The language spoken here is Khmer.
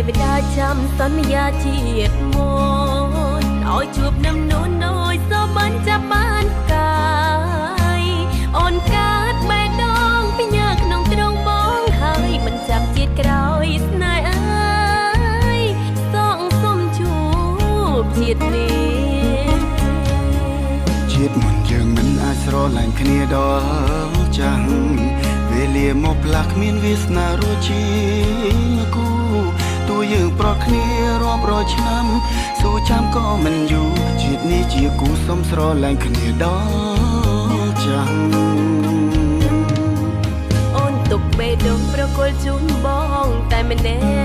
វតាចាំសន្យាជាតិមកឲ្យជួបនឹមនួនឲ្យសូមបានចាប់បានកាយអូនកាត់បេះដូងពីញើក្នុងទ្រង់បងហើយមិនចាំជាតិក្រោយស្នេហ៍អើយសងសុំជួបជាតិនេះជាតិមុនយើងមិនអាចស្រឡាញ់គ្នាដល់ចាំងវេលាមកផ្លាស់គ្មានវាសនារួចជាគូតួយើងប្រត់គ្នារាប់រយឆ្នាំស៊ូចាំក៏មិនយូរជាតិនេះជាគូសុំស្រឡាញ់គ្នាដល់ចាំងអូនទុកបេះដូងប្រគល់ជូនបងតែម្នាក់